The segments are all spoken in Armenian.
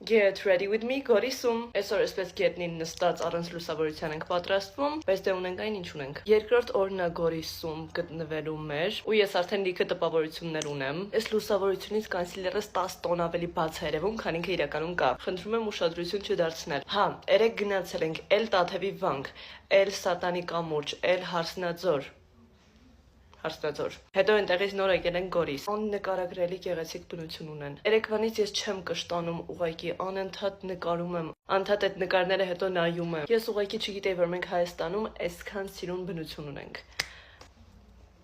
Get ready with me, Գորիսում։ Այսօր էսպես գետնին նստած առանց լուսավորության ենք պատրաստվում, բայց դե ունենք այն ինչ ունենք։ Երկրորդ օրն է Գորիսում գտնվելու մեր, ու ես արդեն լիքը տպավորություններ ունեմ։ Այս լուսավորությունից կանսիլերս 10 տոն ավելի բաց է երևում, քան ինքը իրականում կա։ Խնդրում եմ ուշադրություն չդարձնել։ Հա, երեք գնացել ենք էլ Տաթևի վանք, էլ Սատանի կամուրջ, էլ Հարսնաձոր։ Հետո այնտեղից նոր եկել են Գորիս։ Աննկարագրելի գեղեցիկ բնություն ունեն։ Երեկվանից ես չեմ կշտանում, ուղղակի անընդհատ նկարում եմ, անդադ այդ նկարները հետո նայում եմ։ Ես ուղղակի չգիտեի, որ մենք Հայաստանում այսքան սիրուն բնություն ունենք։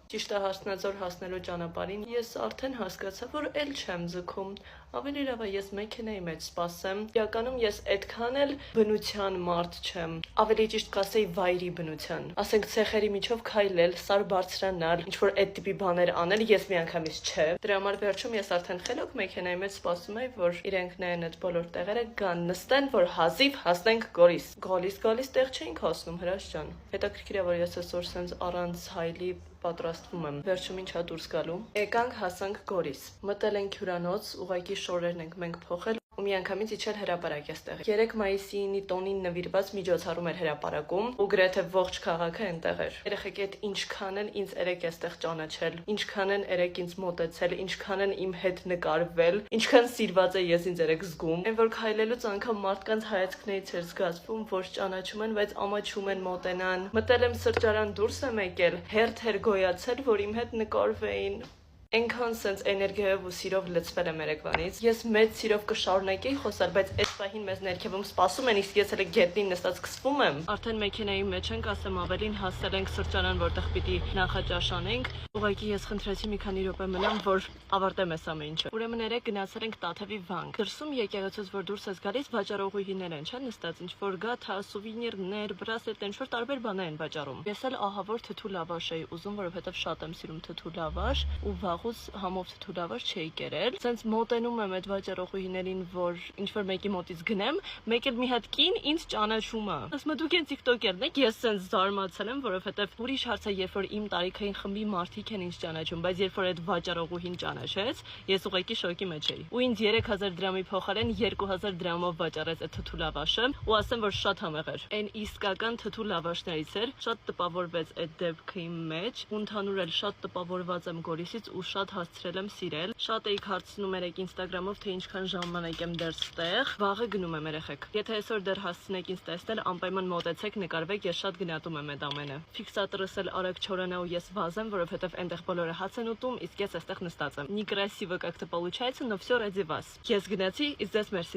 Ճիշտ է, Հարսնաձոր հասնելու ճանապարհին ես արդեն հասկացա, որ էլ չեմ ձգում։ Ավելի լավ է ես մեքենայի մեջ սպասեմ։ Իրականում ես այդքան էլ բնության մարդ չեմ։ Ավելի ճիշտ կասեի վայրի բնության։ Ասենք ցեխերի միջով քայլել, սար բարձրանալ, ինչ որ այդ տիպի բաներ անել, ես միանգամից չէ։ Դրա համար վերջում ես արդեն խելոք մեքենայի մեջ սպասում եի, որ իրենք նայեն այդ բոլոր տեղերը, գան, նստեն, որ հազիվ հասնենք Գորիս։ Գալիս տեղ չենք հասնում, Հրաշ ջան։ Հետաքրքիր է, որ ես այսօր սենց առանց հայլի պատրաստվում եմ։ Վերջում ինչա դուրս գալու։ Եկանք հասանք Գորիս։ Մտել ենք հյուրանոց, ուղղակի շորերն ենք մենք փոխել ու միանգամից իջել հրապարակ էստեղ։ 3 մայիսի տոնին նվիրված միջոցառում էր հրապարակում ու գրեթե ողջ քաղաքը այնտեղ էր։ Երեխեք այդ ինչքան են ինձ երեք էստեղ ճանաչել, ինչքան են երեք ինձ մոտեցել, ինչքան են իմ հետ նկարվել, ինչքան սիրված է ես ինձ երեք զգում։ Այն որ քայլելուց անգամ մարդկանց հայացքներից էր զգացվում, որ ճանաչում են, բայց ամաչում են մոտենան։ Մտել եմ սրճարան, դուրս եմ եկել, հերթ գոյացել, որ իմ հետ նկարվեին։ Այնքան սենց էներգիայով ու սիրով լցվել եմ երեկվանից։ Ես մեծ սիրով կշարունակեի խոսալ, բայց այս պահին մեզ ներքևում սպասում են, իսկ ես հենց գետնին նստած սկսվում եմ։ Արդեն մեքենայի մեջ ենք, ասեմ ավելին, հասել ենք սրճարան, որտեղ պիտի նախաճաշանենք։ Ուղղակի ես խնդրեցի մի քանի րոպե մնամ, որ ավարտեմ այս ամեն ինչը։ Ուրեմն երեք գնացել ենք Տաթևի վանք։ Դրսում եկեղեցուց որ դուրս ես գալիս, վաճառողուհիներ են, չէ՞, նստած, ինչ որ գաթա, սուվենիրներ, բրասլետ, ինչ որ տարբեր բաներ են վաճառում։ Ես էլ ահավոր թթու լավաշ էի ուզում, որովհետև շատ եմ սիրում թթու լավաշ ու վաղուց համով թթու լավաշ չէի կերել։ Սենց մոտենում եմ այդ վաճառողուհիներին, որ ինչ որ մեկի մոտից գնեմ, մեկ էլ մի հատ կին ինձ ճանաչում է։ Ասում է դուք են TikTok-երն եք, ես սենց զարմացել եմ, որովհետև ուրիշ հարց է, երբ որ իմ տարիքային խմբի մարդիկ են ինձ ճանաչում, բայց երբ որ այդ վաճառողուհին ճանաչեց, ես ուղղակի շոկի մեջ էի։ Ու ինձ 3000 դրամի փոխարեն 2000 դրամով վաճառեց այդ թթու լավաշը, ու ասեմ, որ շատ համեղ էր։ Այն իսկական թթու լավաշներից էր, շատ տպավորվեց այդ դեպքը իմ մեջ, ու ընդհանուր էլ շատ տպավորված եմ Գորիսից ու շատ հասցրել եմ սիրել։ Շատ էիք հարցնում երեք Instagram-ով, թե ինչքան ժամանակ եմ դեռ ստեղ։ Վաղը գնում եմ երեխեք։ Եթե այսօր դեռ հասցնեք ինձ տեսնել, անպայման մոտեցեք, նկարվեք, ես շատ գնահատում եմ այդ ամենը։ Ֆիքսատորս էլ արագ չորանա ու ես վազեմ, որովհետև այնտեղ բոլորը հաց են ուտում, իսկ ես այստեղ նստած եմ։ Некрасиво как-то получается, но все ради вас։ Ես գնացի, իսկ ձեզ մերսի։